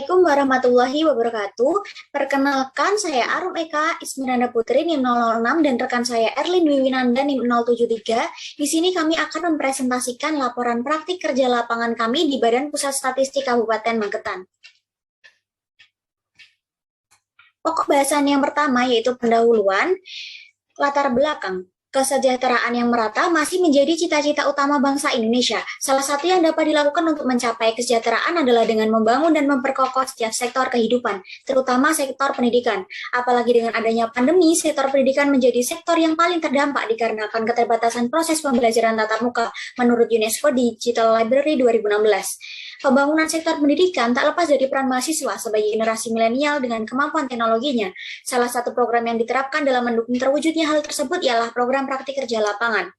Assalamualaikum warahmatullahi wabarakatuh. Perkenalkan, saya Arum Eka Ismiranda Putri NIM 006 dan rekan saya Erlin Wiwinanda NIM 073. Di sini kami akan mempresentasikan laporan praktik kerja lapangan kami di Badan Pusat Statistik Kabupaten Magetan. Pokok bahasan yang pertama yaitu pendahuluan, latar belakang. Kesejahteraan yang merata masih menjadi cita-cita utama bangsa Indonesia. Salah satu yang dapat dilakukan untuk mencapai kesejahteraan adalah dengan membangun dan memperkokoh setiap sektor kehidupan, terutama sektor pendidikan. Apalagi dengan adanya pandemi, sektor pendidikan menjadi sektor yang paling terdampak dikarenakan keterbatasan proses pembelajaran tatap muka menurut UNESCO Digital Library 2016. Pembangunan sektor pendidikan tak lepas dari peran mahasiswa sebagai generasi milenial dengan kemampuan teknologinya. Salah satu program yang diterapkan dalam mendukung terwujudnya hal tersebut ialah program praktik kerja lapangan.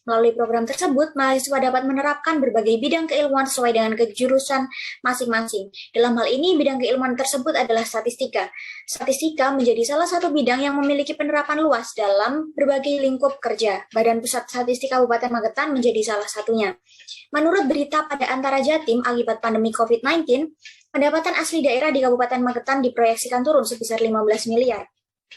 Melalui program tersebut, mahasiswa dapat menerapkan berbagai bidang keilmuan sesuai dengan kejurusan masing-masing. Dalam hal ini, bidang keilmuan tersebut adalah statistika. Statistika menjadi salah satu bidang yang memiliki penerapan luas dalam berbagai lingkup kerja. Badan Pusat Statistik Kabupaten Magetan menjadi salah satunya. Menurut berita pada Antara Jatim, akibat pandemi COVID-19, pendapatan asli daerah di Kabupaten Magetan diproyeksikan turun sebesar 15 miliar.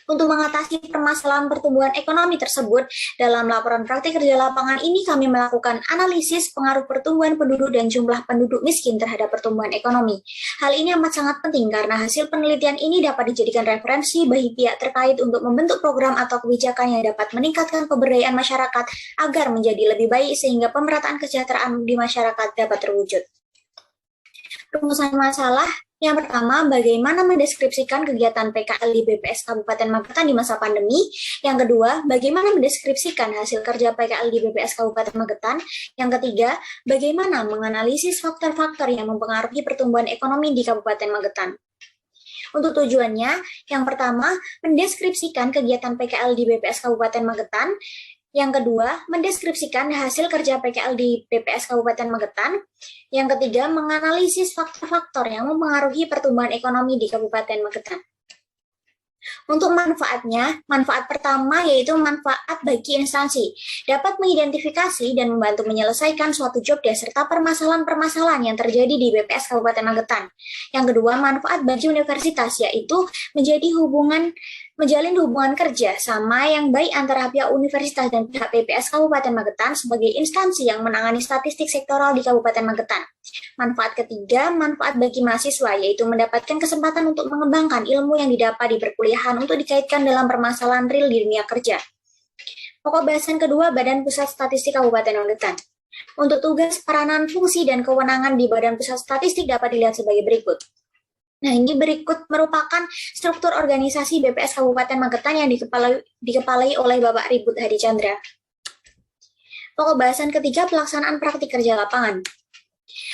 Untuk mengatasi permasalahan pertumbuhan ekonomi tersebut, dalam laporan praktik kerja lapangan ini kami melakukan analisis pengaruh pertumbuhan penduduk dan jumlah penduduk miskin terhadap pertumbuhan ekonomi. Hal ini amat sangat penting karena hasil penelitian ini dapat dijadikan referensi bagi pihak terkait untuk membentuk program atau kebijakan yang dapat meningkatkan pemberdayaan masyarakat agar menjadi lebih baik sehingga pemerataan kesejahteraan di masyarakat dapat terwujud. Rumusan masalah yang pertama, bagaimana mendeskripsikan kegiatan PKL di BPS Kabupaten Magetan di masa pandemi. Yang kedua, bagaimana mendeskripsikan hasil kerja PKL di BPS Kabupaten Magetan. Yang ketiga, bagaimana menganalisis faktor-faktor yang mempengaruhi pertumbuhan ekonomi di Kabupaten Magetan. Untuk tujuannya, yang pertama, mendeskripsikan kegiatan PKL di BPS Kabupaten Magetan. Yang kedua, mendeskripsikan hasil kerja PKL di BPS Kabupaten Magetan. Yang ketiga, menganalisis faktor-faktor yang mempengaruhi pertumbuhan ekonomi di Kabupaten Magetan. Untuk manfaatnya, manfaat pertama yaitu manfaat bagi instansi, dapat mengidentifikasi dan membantu menyelesaikan suatu jobdesk serta permasalahan-permasalahan yang terjadi di BPS Kabupaten Magetan. Yang kedua, manfaat bagi universitas yaitu menjalin hubungan kerja sama yang baik antara pihak universitas dan pihak BPS Kabupaten Magetan sebagai instansi yang menangani statistik sektoral di Kabupaten Magetan. Manfaat ketiga, manfaat bagi mahasiswa, yaitu mendapatkan kesempatan untuk mengembangkan ilmu yang didapat di perkuliahan untuk dikaitkan dalam permasalahan real di dunia kerja. Pokok bahasan kedua, Badan Pusat Statistik Kabupaten Magetan. Untuk tugas, peranan, fungsi, dan kewenangan di Badan Pusat Statistik dapat dilihat sebagai berikut. Nah, ini berikut merupakan struktur organisasi BPS Kabupaten Magetan yang dikepalai oleh Bapak Ribut Hadi Chandra. Pokok bahasan ketiga, pelaksanaan praktik kerja lapangan.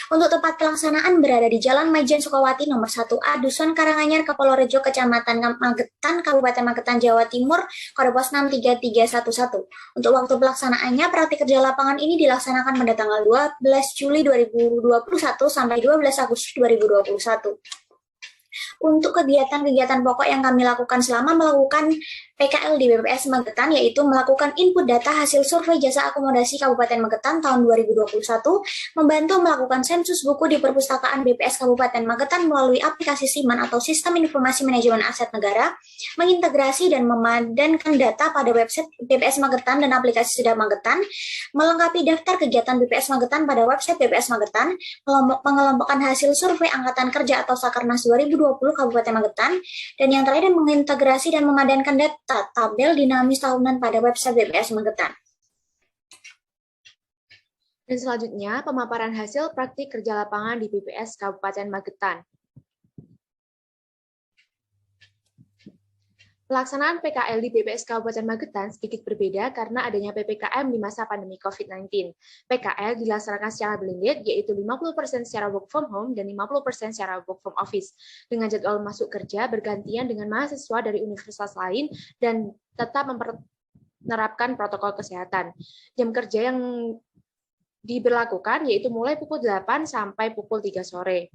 Untuk tempat pelaksanaan berada di Jalan Maijen Sukawati nomor 1A, Dusun Karanganyar, Kapolorejo, Kecamatan Magetan, Kabupaten Magetan, Jawa Timur, kode pos 63311. Untuk waktu pelaksanaannya, praktik kerja lapangan ini dilaksanakan pada tanggal 12 Juli 2021 sampai 12 Agustus 2021. Untuk kegiatan-kegiatan pokok yang kami lakukan selama melakukan PKL di BPS Magetan yaitu melakukan input data hasil survei jasa akomodasi Kabupaten Magetan tahun 2021, membantu melakukan sensus buku di perpustakaan BPS Kabupaten Magetan melalui aplikasi SIMAN atau Sistem Informasi Manajemen Aset Negara, mengintegrasi dan memadankan data pada website BPS Magetan dan aplikasi Sedap Magetan, melengkapi daftar kegiatan BPS Magetan pada website BPS Magetan, mengelompokkan hasil survei Angkatan Kerja atau Sakernas 2020 Kabupaten Magetan, dan yang terakhir mengintegrasi dan memadankan data tabel dinamis tahunan pada website BPS Magetan. Dan selanjutnya, pemaparan hasil praktik kerja lapangan di BPS Kabupaten Magetan. Pelaksanaan PKL di BPS Kabupaten Magetan sedikit berbeda karena adanya PPKM di masa pandemi COVID-19. PKL dilaksanakan secara blended, yaitu 50% secara work from home dan 50% secara work from office. Dengan jadwal masuk kerja bergantian dengan mahasiswa dari universitas lain dan tetap menerapkan protokol kesehatan. Jam kerja yang diberlakukan yaitu mulai pukul 8 sampai pukul 3 sore.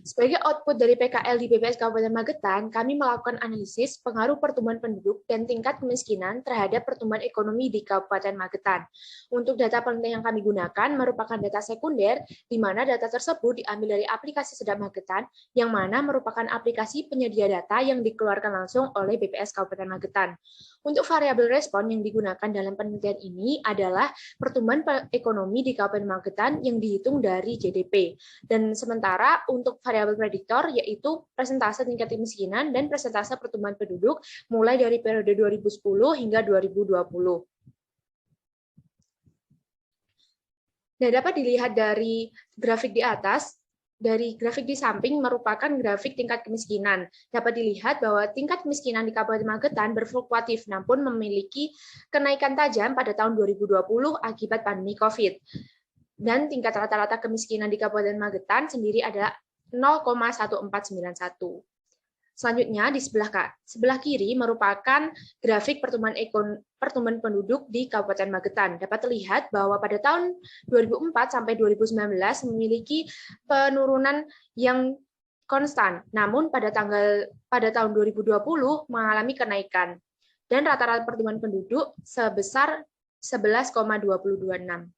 Sebagai output dari PKL di BPS Kabupaten Magetan, kami melakukan analisis pengaruh pertumbuhan penduduk dan tingkat kemiskinan terhadap pertumbuhan ekonomi di Kabupaten Magetan. Untuk data penelitian yang kami gunakan merupakan data sekunder, di mana data tersebut diambil dari aplikasi Sedap Magetan, yang mana merupakan aplikasi penyedia data yang dikeluarkan langsung oleh BPS Kabupaten Magetan. Untuk variabel respon yang digunakan dalam penelitian ini adalah pertumbuhan ekonomi di Kabupaten Magetan yang dihitung dari GDP. Dan sementara untuk variabel prediktor yaitu persentase tingkat kemiskinan dan persentase pertumbuhan penduduk mulai dari periode 2010 hingga 2020. Nah, dapat dilihat dari grafik di atas, dari grafik di samping merupakan grafik tingkat kemiskinan. Dapat dilihat bahwa tingkat kemiskinan di Kabupaten Magetan berfluktuatif, namun memiliki kenaikan tajam pada tahun 2020 akibat pandemi COVID. Dan tingkat rata-rata kemiskinan di Kabupaten Magetan sendiri adalah 0,1491. Selanjutnya di sebelah kiri merupakan grafik pertumbuhan penduduk di Kabupaten Magetan. Dapat terlihat bahwa pada tahun 2004 sampai 2019 memiliki penurunan yang konstan. Namun pada tahun 2020 mengalami kenaikan dan rata-rata pertumbuhan penduduk sebesar 11,226.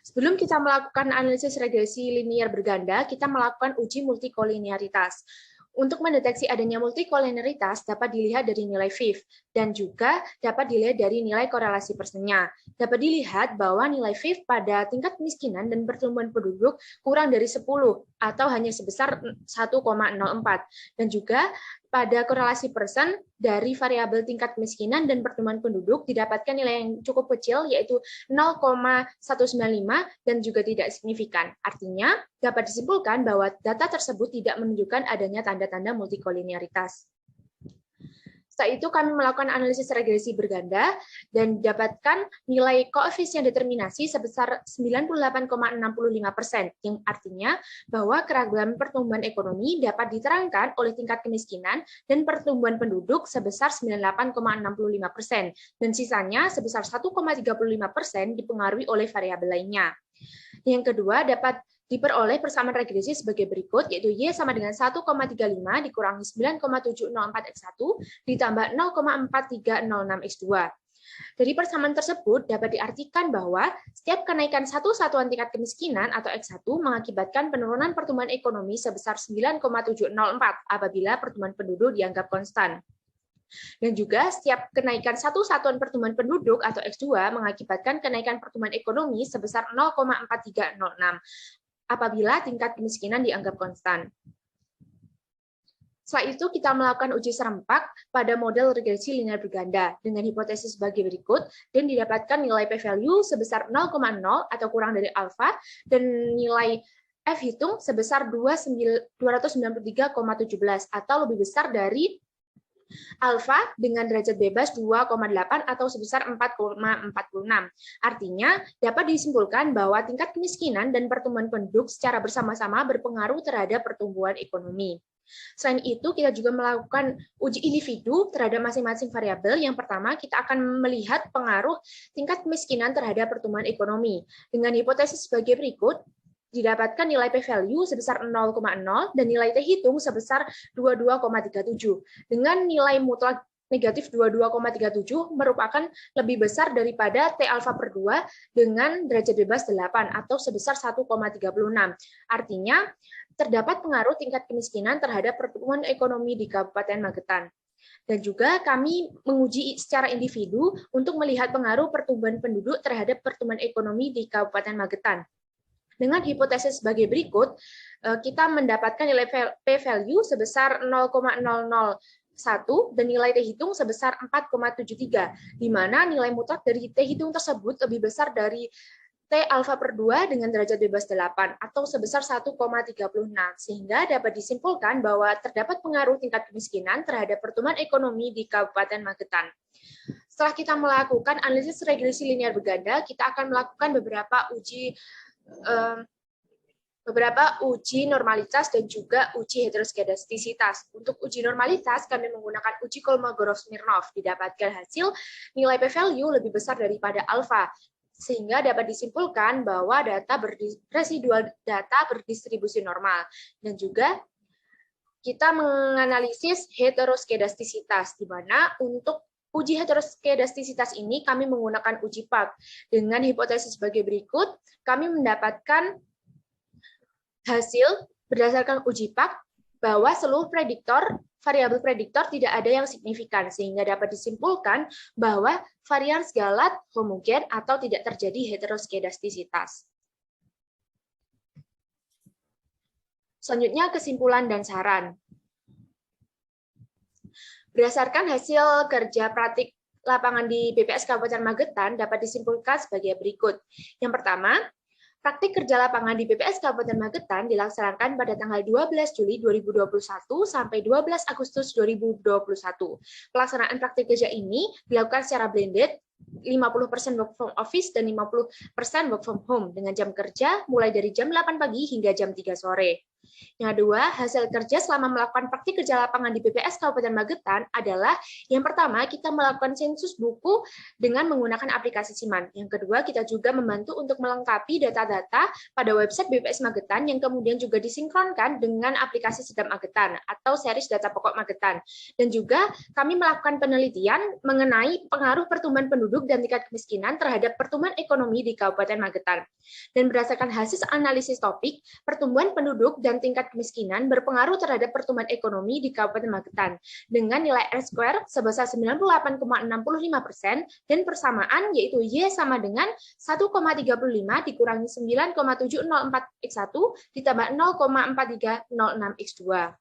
Sebelum kita melakukan analisis regresi linear berganda, kita melakukan uji multikolinearitas. Untuk mendeteksi adanya multikolinearitas dapat dilihat dari nilai FIV dan juga dapat dilihat dari nilai korelasi persennya. Dapat dilihat bahwa nilai FIV pada tingkat kemiskinan dan pertumbuhan penduduk kurang dari 10 atau hanya sebesar 1,04 dan juga pada korelasi persen dari variabel tingkat kemiskinan dan pertumbuhan penduduk didapatkan nilai yang cukup kecil yaitu 0,195 dan juga tidak signifikan. Artinya dapat disimpulkan bahwa data tersebut tidak menunjukkan adanya tanda-tanda multikolinearitas. Setelah itu kami melakukan analisis regresi berganda dan dapatkan nilai koefisien determinasi sebesar 98,65%, yang artinya bahwa keragaman pertumbuhan ekonomi dapat diterangkan oleh tingkat kemiskinan dan pertumbuhan penduduk sebesar 98,65%, dan sisanya sebesar 1,35% dipengaruhi oleh variabel lainnya. Yang kedua dapat diperoleh persamaan regresi sebagai berikut, yaitu Y sama dengan 1,35 dikurangi 9,704X1 ditambah 0,4306X2. Dari persamaan tersebut dapat diartikan bahwa setiap kenaikan satu satuan tingkat kemiskinan atau X1 mengakibatkan penurunan pertumbuhan ekonomi sebesar 9,704 apabila pertumbuhan penduduk dianggap konstan. Dan juga setiap kenaikan satu satuan pertumbuhan penduduk atau X2 mengakibatkan kenaikan pertumbuhan ekonomi sebesar 0,4306 apabila tingkat kemiskinan dianggap konstan. Setelah itu kita melakukan uji serempak pada model regresi linear berganda dengan hipotesis sebagai berikut dan didapatkan nilai p-value sebesar 0,0 atau kurang dari alfa dan nilai F hitung sebesar 293,17 atau lebih besar dari alfa dengan derajat bebas 2,8 atau sebesar 4,46. Artinya, dapat disimpulkan bahwa tingkat kemiskinan dan pertumbuhan penduduk secara bersama-sama berpengaruh terhadap pertumbuhan ekonomi. Selain itu, kita juga melakukan uji individu terhadap masing-masing variabel. Yang pertama, kita akan melihat pengaruh tingkat kemiskinan terhadap pertumbuhan ekonomi. Dengan hipotesis sebagai berikut, didapatkan nilai p-value sebesar 0,0 dan nilai T hitung sebesar 22,37. Dengan nilai mutlak negatif 22,37 merupakan lebih besar daripada T alfa per 2 dengan derajat bebas 8 atau sebesar 1,36. Artinya, terdapat pengaruh tingkat kemiskinan terhadap pertumbuhan ekonomi di Kabupaten Magetan. Dan juga kami menguji secara individu untuk melihat pengaruh pertumbuhan penduduk terhadap pertumbuhan ekonomi di Kabupaten Magetan. Dengan hipotesis sebagai berikut, kita mendapatkan nilai p-value sebesar 0,001 dan nilai T hitung sebesar 4,73, di mana nilai mutlak dari T hitung tersebut lebih besar dari T alfa per 2 dengan derajat bebas 8 atau sebesar 1,36, sehingga dapat disimpulkan bahwa terdapat pengaruh tingkat kemiskinan terhadap pertumbuhan ekonomi di Kabupaten Magetan. Setelah kita melakukan analisis regresi linear berganda, kita akan melakukan beberapa uji normalitas dan juga uji heteroskedastisitas. Untuk uji normalitas, kami menggunakan uji Kolmogorov-Smirnov. Didapatkan hasil nilai p-value lebih besar daripada alfa, Sehingga dapat disimpulkan bahwa residual data berdistribusi normal. Dan juga kita menganalisis heteroskedastisitas, di mana untuk uji heteroskedastisitas ini kami menggunakan uji Park. Dengan hipotesis sebagai berikut, kami mendapatkan hasil berdasarkan uji Park bahwa seluruh variabel prediktor tidak ada yang signifikan, sehingga dapat disimpulkan bahwa varian galat homogen atau tidak terjadi heteroskedastisitas. Selanjutnya kesimpulan dan saran. Berdasarkan hasil kerja praktik lapangan di BPS Kabupaten Magetan dapat disimpulkan sebagai berikut. Yang pertama, praktik kerja lapangan di BPS Kabupaten Magetan dilaksanakan pada tanggal 12 Juli 2021 sampai 12 Agustus 2021. Pelaksanaan praktik kerja ini dilakukan secara blended, 50% work from office dan 50% work from home dengan jam kerja mulai dari jam 8 pagi hingga jam 3 sore. Yang kedua, hasil kerja selama melakukan praktik kerja lapangan di BPS Kabupaten Magetan adalah yang pertama, kita melakukan sensus buku dengan menggunakan aplikasi Siman. Yang kedua, kita juga membantu untuk melengkapi data-data pada website BPS Magetan yang kemudian juga disinkronkan dengan aplikasi Sedap Magetan atau series data pokok Magetan. Dan juga kami melakukan penelitian mengenai pengaruh pertumbuhan penduduk dan tingkat kemiskinan terhadap pertumbuhan ekonomi di Kabupaten Magetan. Dan berdasarkan hasil analisis topik, pertumbuhan penduduk dan tingkat kemiskinan berpengaruh terhadap pertumbuhan ekonomi di Kabupaten Magetan dengan nilai R-square sebesar 98,65% dan persamaan yaitu Y sama dengan 1,35 dikurangi 9,704x1 ditambah 0,4306x2.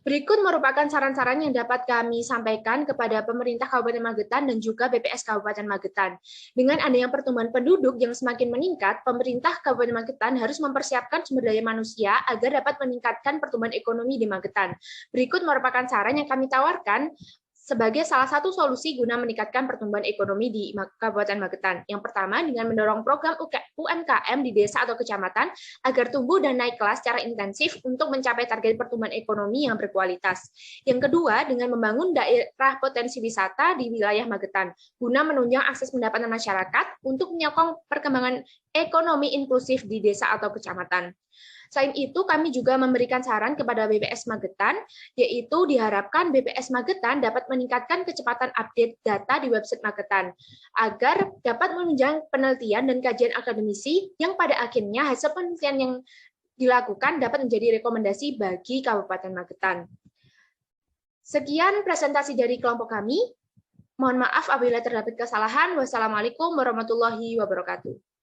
Berikut merupakan saran-saran yang dapat kami sampaikan kepada pemerintah Kabupaten Magetan dan juga BPS Kabupaten Magetan. Dengan adanya pertumbuhan penduduk yang semakin meningkat, pemerintah Kabupaten Magetan harus mempersiapkan sumber daya manusia agar dapat meningkatkan pertumbuhan ekonomi di Magetan. Berikut merupakan saran yang kami tawarkan sebagai salah satu solusi guna meningkatkan pertumbuhan ekonomi di Kabupaten Magetan. Yang pertama, dengan mendorong program UMKM di desa atau kecamatan agar tumbuh dan naik kelas secara intensif untuk mencapai target pertumbuhan ekonomi yang berkualitas. Yang kedua, dengan membangun daerah potensi wisata di wilayah Magetan, guna menunjang akses pendapatan masyarakat untuk menyokong perkembangan ekonomi inklusif di desa atau kecamatan. Selain itu, kami juga memberikan saran kepada BPS Magetan, yaitu diharapkan BPS Magetan dapat meningkatkan kecepatan update data di website Magetan, agar dapat menunjang penelitian dan kajian akademisi yang pada akhirnya hasil penelitian yang dilakukan dapat menjadi rekomendasi bagi Kabupaten Magetan. Sekian presentasi dari kelompok kami. Mohon maaf apabila terdapat kesalahan. Wassalamualaikum warahmatullahi wabarakatuh.